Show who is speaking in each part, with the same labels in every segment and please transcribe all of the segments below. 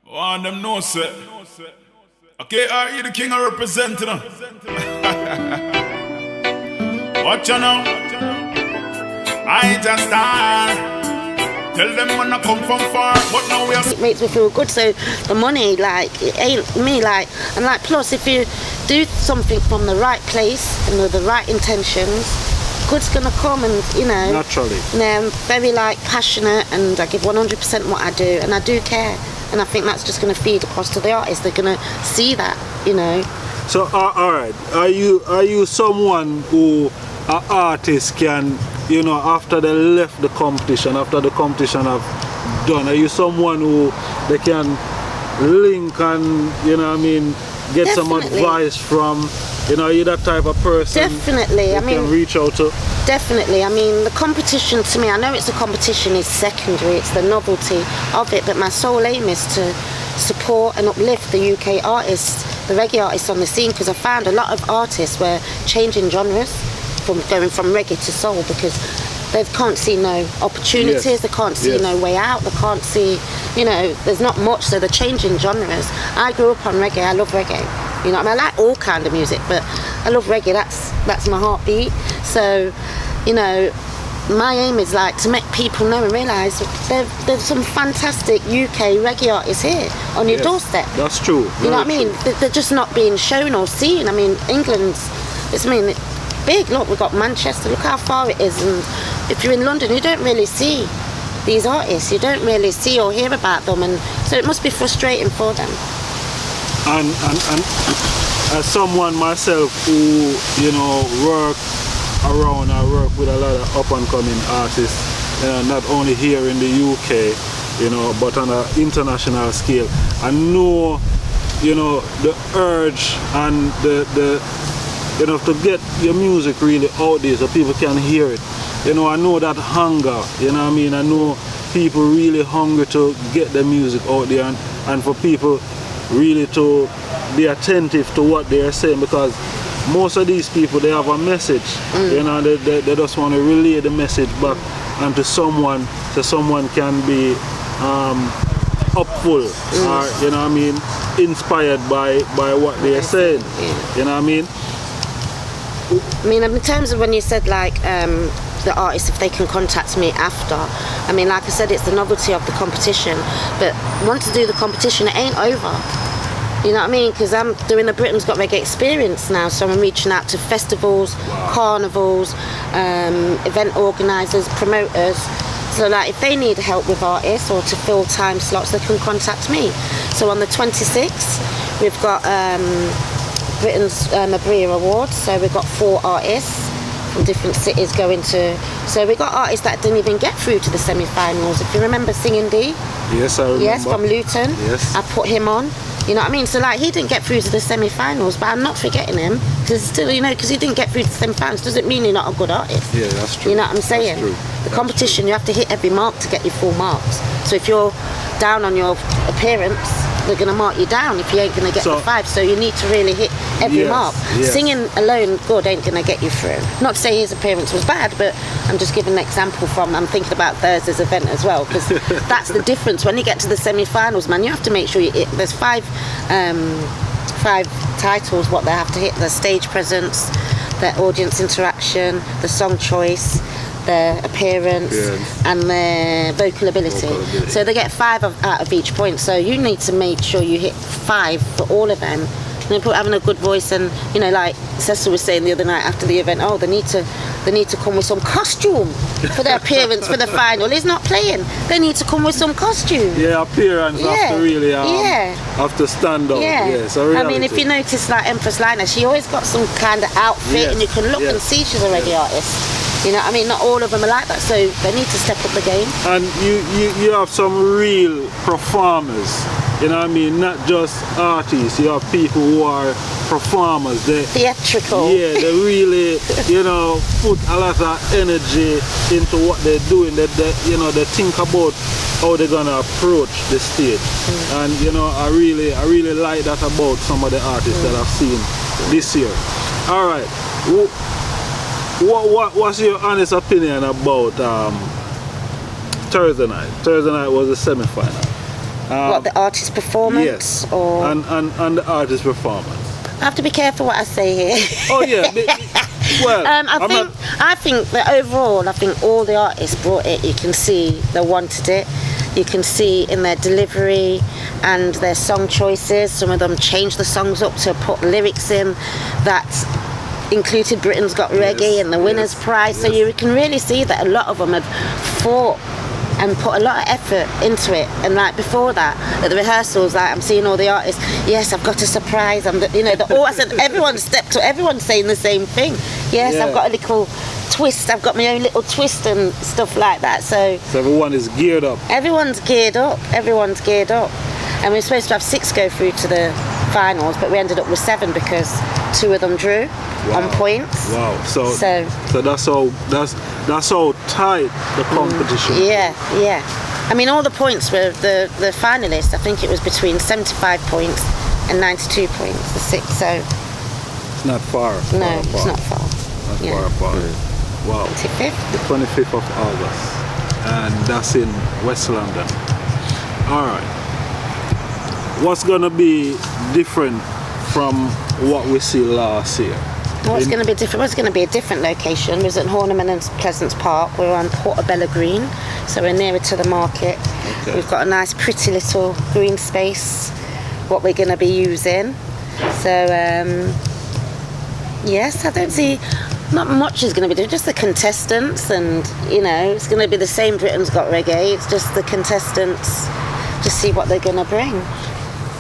Speaker 1: One them know sir. Okay, are you the king of representing? Watch you now. Ijahstars. Tell them when I come from far, but now we are.
Speaker 2: It makes me feel good. So the money, like, it ain't me, like, and like, plus if you do something from the right place and with the right intentions, good's gonna come, and you know.
Speaker 3: Naturally.
Speaker 2: And I'm very like passionate, and I give 100% what I do, and I do care, and I think that's just gonna feed across to the artists. They're gonna see that, you know.
Speaker 3: So all right, are you someone who an artist can, you know, after they left the competition, after the competition have done, are you someone who they can link and, you know what I mean, get some
Speaker 2: Definitely.
Speaker 3: advice from, you know, are you that type of person?
Speaker 2: Definitely.
Speaker 3: I mean, can reach out to?
Speaker 2: Definitely. I mean, the competition to me, I know it's a competition, is secondary, it's the novelty of it, but my sole aim is to support and uplift the UK artists, the reggae artists on the scene, because I found a lot of artists were changing genres, from going from reggae to soul, because they can't see no opportunities,
Speaker 3: Yes.
Speaker 2: they can't see
Speaker 3: Yes.
Speaker 2: no way out, they can't see, you know, there's not much, so they're changing genres. I grew up on reggae, I love reggae, you know, I mean, I like all kind of music, but I love reggae, that's my heartbeat. So, you know, my aim is like to make people know and realise there's some fantastic UK reggae artists here on your
Speaker 3: Yes,
Speaker 2: doorstep.
Speaker 3: That's true.
Speaker 2: You know what I mean? They're just not being shown or seen. I mean, England's, it's, I mean, big. Look, we've got Manchester, look how far it is. And if you're in London, you don't really see these artists. You don't really see or hear about them. And so it must be frustrating for them.
Speaker 3: And as someone myself who, you know, work around, I work with a lot of up and coming artists, not only here in the UK, you know, but on an international scale. I know, you know, the urge and the you know, to get your music really out there so people can hear it. You know, I know that hunger, you know what I mean? I know people really hungry to get their music out there, and for people really to be attentive to what they are saying, because most of these people, they have a message, you know, they just want to relay the message back and to someone, so someone can be hopeful or, you know what I mean, inspired by what they are saying, you know what I mean?
Speaker 2: I mean, in terms of when you said like the artists, if they can contact me after, I mean, like I said, it's the novelty of the competition, but once to do the competition, it ain't over. You know what I mean? Because I'm doing the Britain's Got Reggae experience now, so I'm reaching out to festivals, carnivals, event organisers, promoters. So like if they need help with artists or to fill time slots, they can contact me. So on the 26th, we've got Britain's Maria Awards, so we've got 4 artists from different cities going to, so we got artists that didn't even get through to the semi-finals. If you remember Singing D?
Speaker 3: Yes, I remember.
Speaker 2: Yes, from Luton.
Speaker 3: Yes.
Speaker 2: I put him on, you know what I mean? So like he didn't get through to the semi-finals, but I'm not forgetting him, because still, you know, because he didn't get through to the semi-finals doesn't mean you're not a good artist.
Speaker 3: Yeah, that's true.
Speaker 2: You know what I'm saying?
Speaker 3: That's true.
Speaker 2: The competition, you have to hit every mark to get your full marks. So if you're down on your appearance, they're going to mark you down if you ain't going to get the 5. So you need to really hit every mark.
Speaker 3: Yes.
Speaker 2: Singing alone, good, ain't going to get you through. Not to say his appearance was bad, but I'm just giving an example from, I'm thinking about Thursday's event as well, because that's the difference. When you get to the semi-finals, man, you have to make sure you hit, there's 5 titles, what they have to hit: the stage presence, the audience interaction, the song choice, their appearance, and their vocal ability. So they get 5 out of each point. So you need to make sure you hit 5 for all of them. And people having a good voice, and you know, like Cecil was saying the other night after the event, oh, they need to come with some costume for their appearance for the final. He's not playing. They need to come with some costume.
Speaker 3: Yeah, appearance have to really have to stand out.
Speaker 2: Yeah.
Speaker 3: So
Speaker 2: I mean, if you notice, like Empress Liner, she always got some kind of outfit, and you can look and see she's a reggae artist. You know what I mean? Not all of them are like that, so they need to step up the game.
Speaker 3: And you have some real performers, you know what I mean? Not just artists, you have people who are performers.
Speaker 2: Theatrical.
Speaker 3: Yeah, they really, you know, put a lot of energy into what they're doing. They you know, they think about how they're gonna approach the stage. And you know, I really like that about some of the artists that I've seen this year. All right. What's your honest opinion about Thursday night? Thursday night was the semi-final.
Speaker 2: What, the artist performance?
Speaker 3: Yes.
Speaker 2: Or
Speaker 3: And the artist performance.
Speaker 2: I have to be careful what I say here.
Speaker 3: Oh yeah. Well,
Speaker 2: I think that overall, I think all the artists brought it. You can see they wanted it. You can see in their delivery and their song choices. Some of them changed the songs up to put lyrics in that included Britain's Got Reggae and the Winner's Prize. So you can really see that a lot of them had fought and put a lot of effort into it. And like before that, at the rehearsals, like I'm seeing all the artists. Yes, I've got a surprise. I said everyone stepped up. Everyone's saying the same thing. Yes, I've got a little twist. I've got my own little twist and stuff like that. So
Speaker 3: everyone is geared up.
Speaker 2: Everyone's geared up. And we were supposed to have 6 go through to the finals, but we ended up with 7 because 2 of them drew on points.
Speaker 3: Wow. So that's how tight the competition.
Speaker 2: Yeah. I mean, all the points were the finalists. I think it was between 75 points and 92 points. The 6. So
Speaker 3: it's not far.
Speaker 2: No, it's not far.
Speaker 3: Not far. Wow.
Speaker 2: 25th?
Speaker 3: The 25th of August, and that's in West London. All right. What's gonna be different from what we see last year?
Speaker 2: What's going to be different? What's going to be a different location? We're at Horniman and Pleasance Park. We're on Portobello Green, so we're nearer to the market. Okay. We've got a nice, pretty little green space. What we're going to be using. So yes, I don't see. Not much is going to be different. Just the contestants, and it's going to be the same. Britain's Got Reggae. It's just the contestants. Just see what they're going to bring.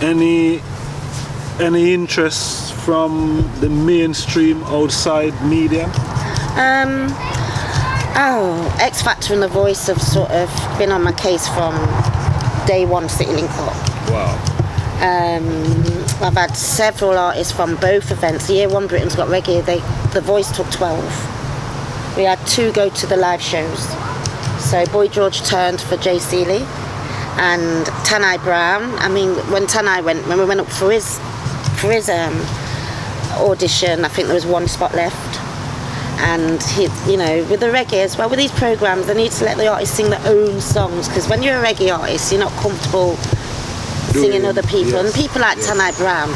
Speaker 3: Any interest from the mainstream outside media?
Speaker 2: X Factor and The Voice have sort of been on my case from day one, City Link Up.
Speaker 3: Wow.
Speaker 2: I've had several artists from both events. Year 1 Britain's Got Reggae, The Voice took 12. We had 2 go to the live shows. So Boy George turned for Jay Seeley and Tanai Brown. I mean, when we went up for his audition, I think there was 1 spot left. And with the reggae as well, with these programs, they need to let the artists sing their own songs, because when you're a reggae artist, you're not comfortable singing other people. Yes. And people like Tanai Brown,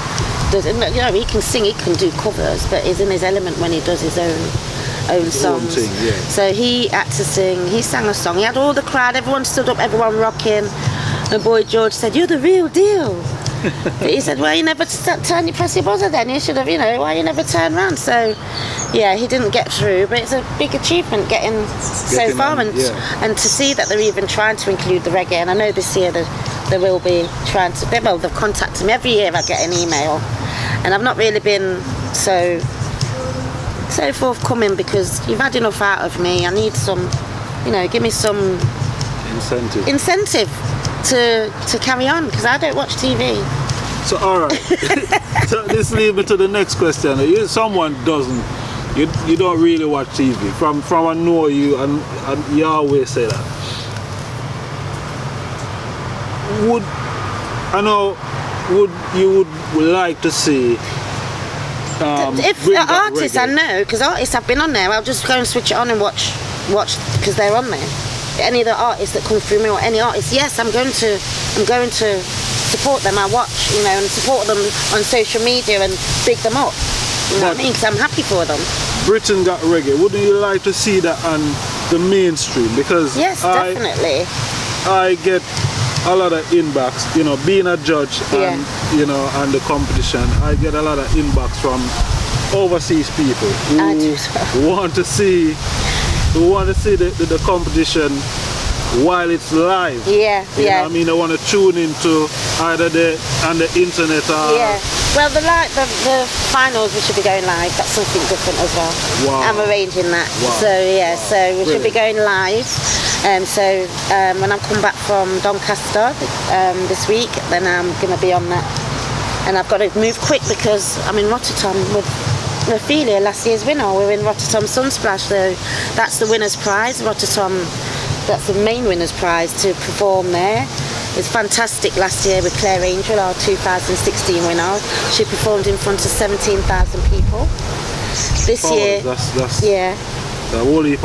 Speaker 2: he can sing, he can do covers, but he's in his element when he does his own songs. So he had to sing. He sang a song. He had all the crowd. Everyone stood up. Everyone rocking. And Boy George said, "You're the real deal." But he said, "Well, you never press your buzzer then. You should have, why you never turn around?" So, yeah, he didn't get through. But it's a big achievement getting so far, and to see that they're even trying to include the reggae. And I know this year they will be trying to. They've contacted me every year. I get an email, and I've not really been so forthcoming, because you've had enough out of me. I need some, give me some incentive to carry on, because I don't watch TV.
Speaker 3: So all right, so this leads me to the next question. Someone doesn't, you don't really watch TV. From I know you, and you always say that. Would you like to see?
Speaker 2: If the artists, I know, because artists have been on there, I'll just go and switch it on and watch because they're on there. Any of the artists that come through me, or any artists, yes, I'm going to support them. I watch, and support them on social media and big them up. You know what I mean? Because I'm happy for them.
Speaker 3: Britain Got Reggae. Wouldn't you like to see that on the mainstream? Because
Speaker 2: yes, definitely.
Speaker 3: I get a lot of inbox, being a judge and and the competition. I get a lot of inbox from overseas people who want to see the competition while it's live.
Speaker 2: Yeah.
Speaker 3: I mean, they want to tune into either on the internet or.
Speaker 2: Yeah. Well, the finals, we should be going live. That's something different as well.
Speaker 3: Wow.
Speaker 2: I'm arranging that.
Speaker 3: Wow.
Speaker 2: So we should be going live. When I come back from Doncaster this week, then I'm going to be on that. And I've got to move quick because I'm in Rotterdam with Ophelia, last year's winner. We're in Rotterdam Sunsplash, so that's the winner's prize. Rotterdam, that's the main winner's prize, to perform there. It was fantastic last year with Claire Angel, our 2016 winner. She performed in front of 17,000 people. This year,
Speaker 3: that's
Speaker 2: yeah.
Speaker 3: That's a whole heap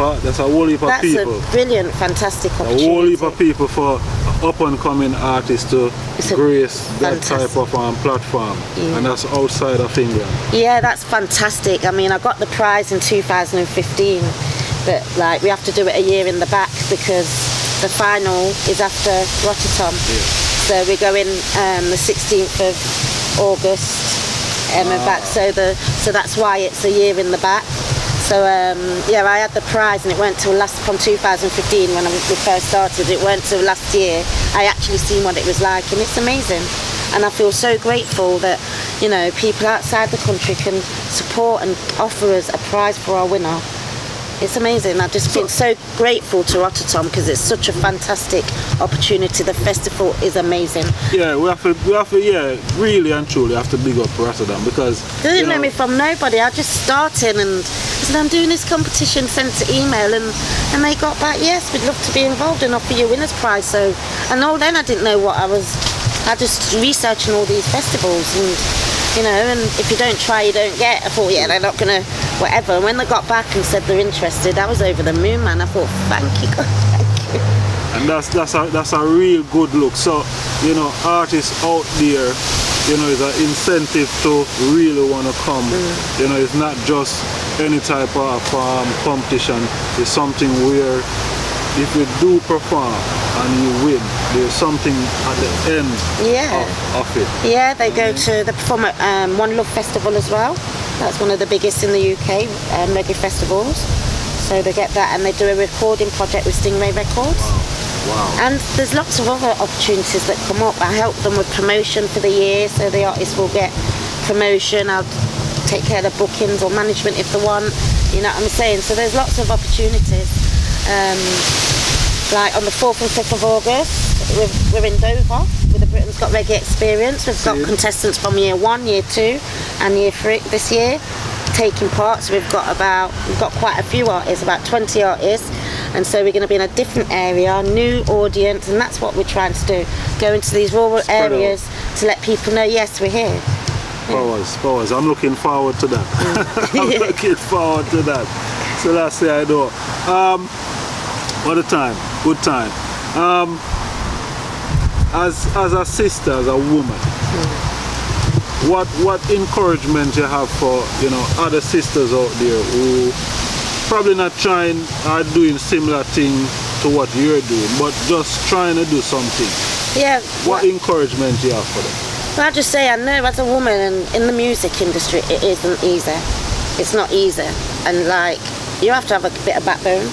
Speaker 3: of people.
Speaker 2: That's a brilliant, fantastic opportunity.
Speaker 3: A whole heap of people for up and coming artists to grace that type of platform, and that's outside of England.
Speaker 2: Yeah, that's fantastic. I mean, I got the prize in 2015, but like we have to do it a year in the back because the final is after Rotterdam. So we're going the 16th of August back. So that's why it's a year in the back. So yeah, I had the prize and it went till from 2015 when we first started. It went till last year. I actually seen what it was like, and it's amazing. And I feel so grateful that, you know, people outside the country can support and offer us a prize for our winner. It's amazing. I just feel so grateful to Rotterdam because it's such a fantastic opportunity. The festival is amazing.
Speaker 3: Yeah, we have to, yeah, really and truly have to big up Rotterdam because
Speaker 2: they didn't know me from nobody. I just started and I said I'm doing this competition, sent an email, and they got back, yes, we'd love to be involved and offer you a winner's prize. So, and all then I didn't know what I just researching all these festivals and, you know, and if you don't try, you don't get. I thought, yeah, they're not gonna, whatever. And when they got back and said they're interested, I was over the moon, man. I thought, thank you, God, thank you.
Speaker 3: And that's a real good look. So, you know, artists out there, you know, it's an incentive to really want to come. You know, it's not just any type of competition. It's something where if you do perform and you win, there's something at the end of it.
Speaker 2: Yeah, they perform at One Love Festival as well. That's one of the biggest in the UK, reggae festivals. So they get that and they do a recording project with Stingray Records.
Speaker 3: Wow.
Speaker 2: And there's lots of other opportunities that come up. I help them with promotion for the year, so the artists will get promotion. I'll take care of the bookings or management if they want, you know what I'm saying? So there's lots of opportunities. Like on the 4th and 5th of August, we're in Dover with the Britain's Got Reggae Experience. We've got contestants from year 1, year 2 and year 3 this year taking part. So we've got quite a few artists, about 20 artists. And so we're going to be in a different area, new audience, and that's what we're trying to do. Go into these rural areas to let people know, yes, we're here.
Speaker 3: Powers. I'm looking forward to that. I'm looking forward to that. So that's the idea. What a time, good time. As a sister, as a woman, what encouragement you have for, you know, other sisters out there who probably not trying or doing similar thing to what you're doing, but just trying to do something?
Speaker 2: Yeah.
Speaker 3: What encouragement do you have for them?
Speaker 2: Well, I just say I know as a woman and in the music industry it isn't easy. It's not easy, and like you have to have a bit of backbone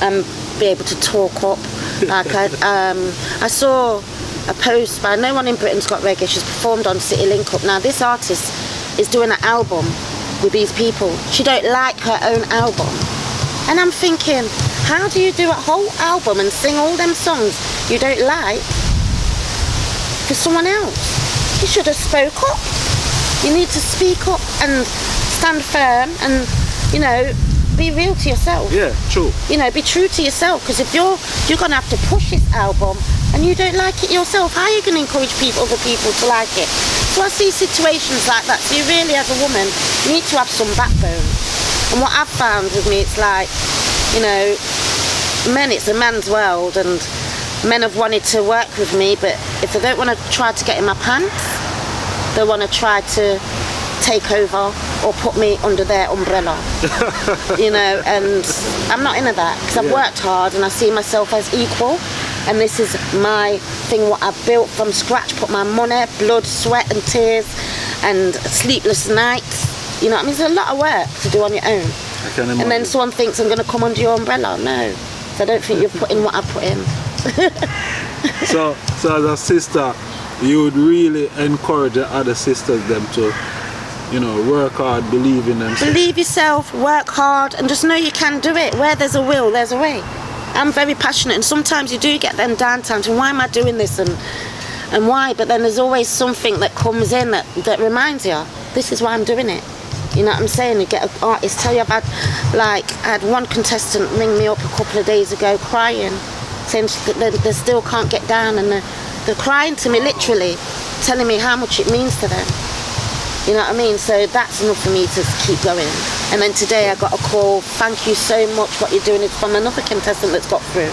Speaker 2: and be able to talk up. Like I saw a post by no one in Britain's Got Reggae. She's performed on City Link Up. Now this artist is doing an album with these people. She don't like her own album, and I'm thinking, how do you do a whole album and sing all them songs you don't like for someone else? You should have spoke up. You need to speak up and stand firm and, you know, be real to yourself.
Speaker 3: Yeah, true.
Speaker 2: You know, be true to yourself, because if you're gonna have to push this album and you don't like it yourself, how are you gonna encourage other people to like it? So I see situations like that. So you really, as a woman, need to have some backbone. And what I've found with me, it's like, you know, it's a man's world, and men have wanted to work with me, but if they don't want to try to get in my pants, they want to try to take over or put me under their umbrella. You know, and I'm not into that, because I've worked hard and I see myself as equal, and this is my thing, what I've built from scratch, put my money, blood, sweat and tears and sleepless nights. You know what I mean? There's a lot of work to do on your own.
Speaker 3: I can imagine.
Speaker 2: And then someone thinks I'm going to come under your umbrella. No. So I don't think you've put in what I put in.
Speaker 3: So as a sister, you would really encourage the other sisters them to, you know, work hard, believe in themselves.
Speaker 2: Believe yourself, work hard, and just know you can do it. Where there's a will, there's a way. I'm very passionate, and sometimes you do get them down times, and why am I doing this, and why? But then there's always something that comes in that reminds you, this is why I'm doing it. You know what I'm saying? You get an artist tell you, I had one contestant ring me up a couple of days ago crying, saying they still can't get down, and they're crying to me literally, telling me how much it means to them. You know what I mean? So that's enough for me to keep going. And then today I got a call, thank you so much, what you're doing. It's from another contestant that's got through.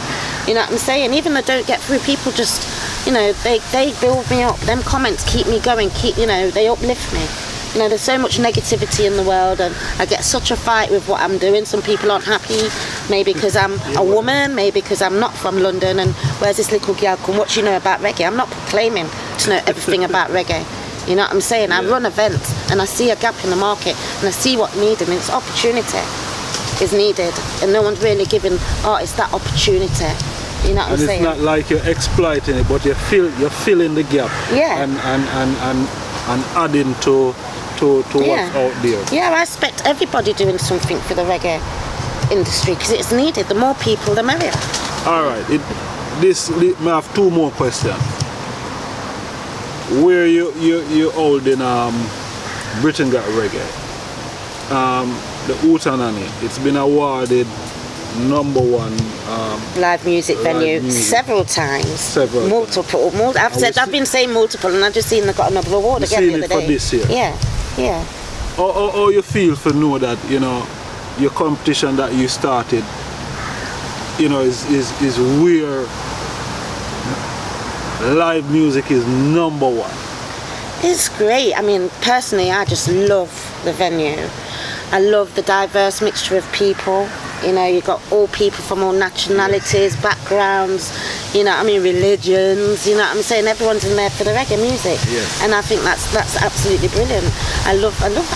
Speaker 2: You know what I'm saying? Even though I don't get through, people just, you know, they build me up. Them comments keep me going, they uplift me. You know, there's so much negativity in the world, and I get such a fight with what I'm doing. Some people aren't happy, maybe because I'm a woman, maybe because I'm not from London, and where's this little girl come, what do you know about reggae? I'm not proclaiming to know everything about reggae. You know what I'm saying? I run events, and I see a gap in the market, and I see what's needed, and it's opportunity is needed, and no one's really giving artists that opportunity. You know what I'm saying?
Speaker 3: And it's not like you're exploiting it, but you're filling the gap.
Speaker 2: Yeah.
Speaker 3: And adding to what's out there.
Speaker 2: Yeah, I respect everybody doing something for the reggae industry, because it's needed. The more people, the merrier.
Speaker 3: All right. May I have two more questions. Where you holding Britain Got Reggae? The Utanani. It's been awarded #1
Speaker 2: live music venue several times. Multiple. I've been saying multiple, and I've just seen they got another award again the other day.
Speaker 3: For this year.
Speaker 2: Yeah.
Speaker 3: How you feel to know that, you know, your competition that you started, you know, is where live music is #1?
Speaker 2: It's great. I mean, personally, I just love the venue. I love the diverse mixture of people. You know, you've got all people from all nationalities, backgrounds, you know, religions, you know what I'm saying? Everyone's in there for the reggae music.
Speaker 3: Yes.
Speaker 2: And I think that's absolutely brilliant. I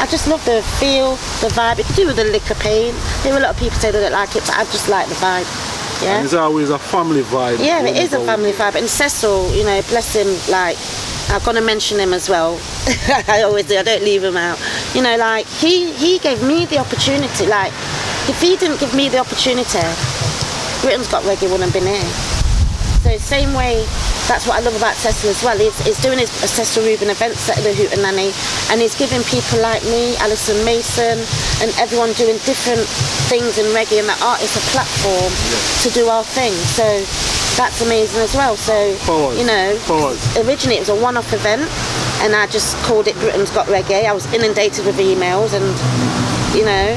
Speaker 2: just love the feel, the vibe. It could do with the liquor pain. There are a lot of people say they don't like it, but I just like the vibe. Yeah.
Speaker 3: And it's always a family vibe.
Speaker 2: Yeah, it is a family vibe. And Cecil, you know, bless him, like, I'm going to mention him as well. I always do, I don't leave him out. You know, like, he gave me the opportunity. Like, if he didn't give me the opportunity, Britain's Got Reggae wouldn't have been here. So same way, that's what I love about Cecil as well. He's doing his Cecil Rubin events at the Hootenanny, and he's giving people like me, Alison Mason, and everyone doing different things in reggae, and the artists a platform to do our thing. So that's amazing as well. So, you know, originally it was a one-off event, and I just called it Britain's Got Reggae. I was inundated with emails, and, you know,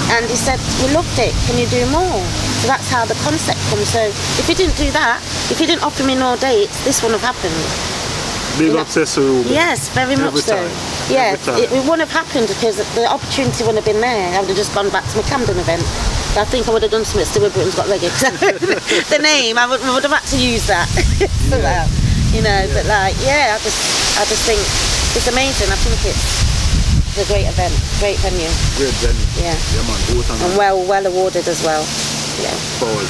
Speaker 2: and he said, we loved it, can you do more? So that's how the concept comes. So if he didn't do that, if he didn't offer me no dates, this wouldn't have happened.
Speaker 3: Big up Cecil Rubin.
Speaker 2: Yes, very much so. Yeah, it wouldn't have happened because the opportunity wouldn't have been there. I would have just gone back to my Camden event. I think I would have done something still with Britain's Got Reggae. The name, I would have had to use that. You know, but like, I just think it's amazing. I think it's a great event, great venue.
Speaker 3: Great venue.
Speaker 2: Yeah.
Speaker 3: Yeah, man.
Speaker 2: And well awarded as well. Yeah.
Speaker 3: Forward.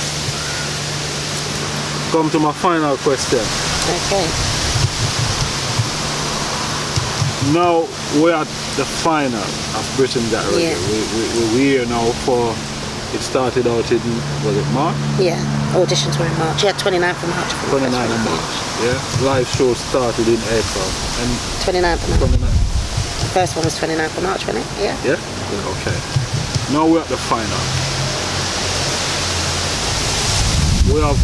Speaker 3: Come to my final question.
Speaker 2: Okay.
Speaker 3: Now we're at the final of Britain Got Reggae. We're here now for, it started out in, was it March?
Speaker 2: Yeah, auditions were in March. Yeah, 29th of March.
Speaker 3: 29th of March. Yeah. Live show started in April. And
Speaker 2: 29th of March. The first one was 29th of March, wasn't it? Yeah.
Speaker 3: Yeah? Okay. Now we're at the final. We have,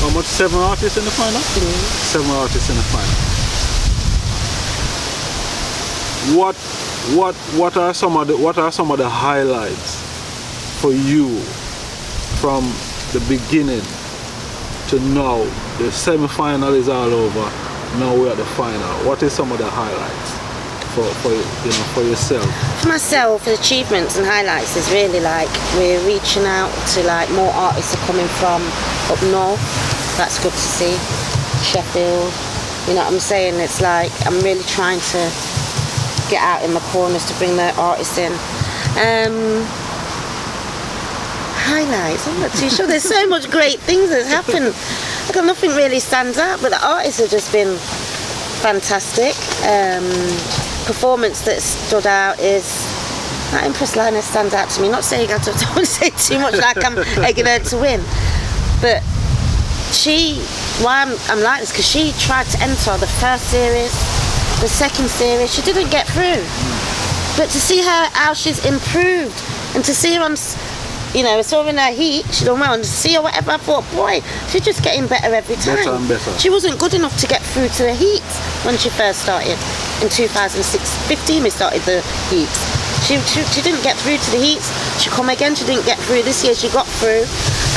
Speaker 3: how much, 7 artists in the final? 7 artists in the final. What are some of the highlights for you from the beginning to now? The semi-final is all over. Now we're at the final. What is some of the highlights for yourself?
Speaker 2: For myself, the achievements and highlights is really like we're reaching out to like more artists are coming from up north. That's good to see. Sheffield, you know what I'm saying? It's like I'm really trying to get out in the corners to bring the artists in. Highlights, I'm not too sure. There's so much great things that's happened. Nothing really stands out, but the artists have just been fantastic. Performance that stood out is that Empress Lioness stands out to me. Not saying I don't want to say too much like I'm egging her to win, but why I'm like this, because she tried to enter the first series, the second series, she didn't get through. But to see her, how she's improved, and to see her on, you know, I saw her in her heat, she done well, and to see her whatever, I thought, boy, she's just getting better every time.
Speaker 3: Better and better.
Speaker 2: She wasn't good enough to get through to the heat when she first started. In 2015 we started the heats. She didn't get through to the heats, She come again, she didn't get through. This year she got through,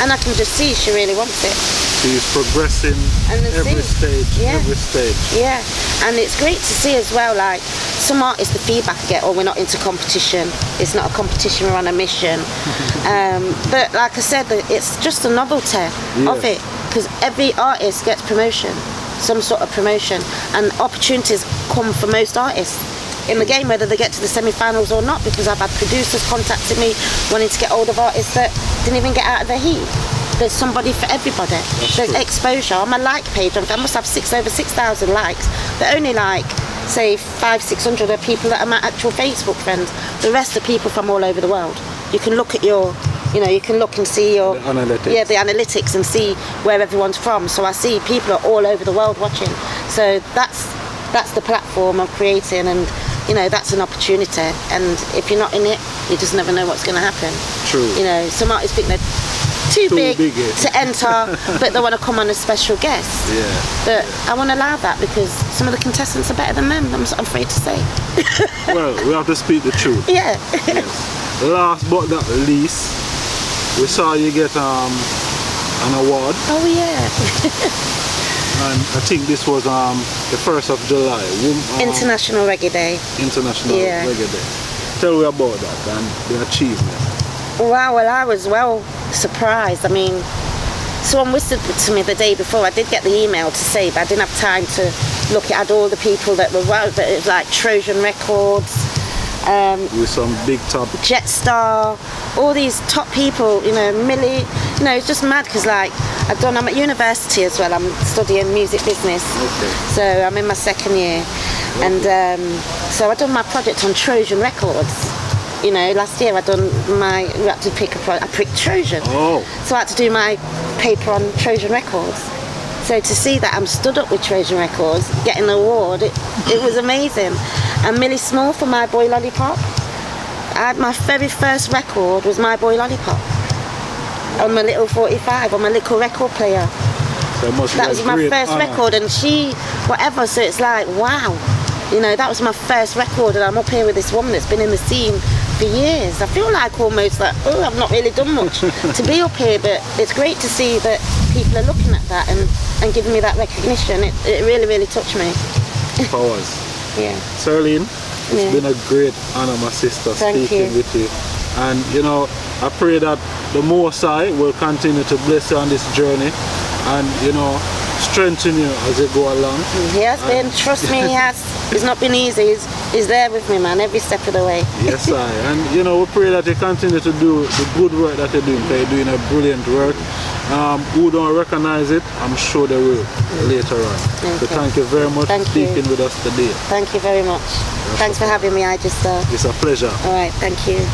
Speaker 2: and I can just see she really wants it.
Speaker 3: She's progressing
Speaker 2: And then
Speaker 3: every stage,
Speaker 2: Yeah.
Speaker 3: every stage.
Speaker 2: Yeah, and it's great to see as well, like, some artists, the feedback I get, oh, we're not into competition. It's not a competition, we're on a mission. But like I said, it's just a novelty of it, because every artist gets promotion, some sort of promotion, and opportunities come for most artists in the game, whether they get to the semi-finals or not, because I've had producers contacting me wanting to get hold of artists that didn't even get out of the heat. There's somebody for everybody. There's exposure. On my like page, I must have over 6,000 likes. They're only like, say, 500-600 are people that are my actual Facebook friends. The rest are people from all over the world. You can look at your, you can look and see your...
Speaker 3: The analytics.
Speaker 2: Yeah, the analytics, and see where everyone's from. So I see people are all over the world watching. So that's the platform I'm creating, and that's an opportunity. And if you're not in it, you just never know what's going to happen.
Speaker 3: True.
Speaker 2: Some artists think they're too big to enter, but they want to come on as special guests.
Speaker 3: Yeah.
Speaker 2: But I want to allow that, because some of the contestants are better than them, I'm afraid to say.
Speaker 3: Well, we have to speak the truth.
Speaker 2: Yeah.
Speaker 3: Yes. Last but not least, we saw you get an award.
Speaker 2: Oh yeah.
Speaker 3: And I think this was the 1st of July.
Speaker 2: International Reggae Day.
Speaker 3: International Reggae Day. Tell me about that and the achievement.
Speaker 2: Wow, well, I was well surprised. I mean, someone whispered to me the day before. I did get the email to say, but I didn't have time to look at all the people that were well. But it was like Trojan Records,
Speaker 3: with some big top
Speaker 2: Ijahstars, all these top people. Millie. It's just mad, because like I'm at university as well. I'm studying music business.
Speaker 3: Okay.
Speaker 2: So I'm in my 2nd year, and so I done my project on Trojan Records. Last year I had to pick I picked Trojan.
Speaker 3: Oh.
Speaker 2: So I had to do my paper on Trojan Records. So to see that I'm stood up with Trojan Records, getting an award, it was amazing. And Millie Small for My Boy Lollipop. My very first record was My Boy Lollipop on my little 45, on my little record player.
Speaker 3: So
Speaker 2: that was my first record, and whatever, so it's like, wow. That was my first record, and I'm up here with this woman that's been in the scene for years. I feel like almost like, I've not really done much to be up here, but it's great to see that people are looking at that and giving me that recognition. It really, really touched me.
Speaker 3: Powers.
Speaker 2: Yeah.
Speaker 3: Cyrlane, it's been a great honor, my sister, speaking with you. And I pray that the Most High will continue to bless you on this journey, and strengthen you as you go along.
Speaker 2: He has been, trust me, he has. It's not been easy. He's there with me, man, every step of the way.
Speaker 3: Yes, I. And we pray that you continue to do the good work that you're doing, because you're doing a brilliant work. Who don't recognize it, I'm sure they will later on. Okay. So thank you very much for speaking with us today.
Speaker 2: Thank you very much. Thanks for having me, Ijahstars.
Speaker 3: It's a pleasure.
Speaker 2: All right, thank you.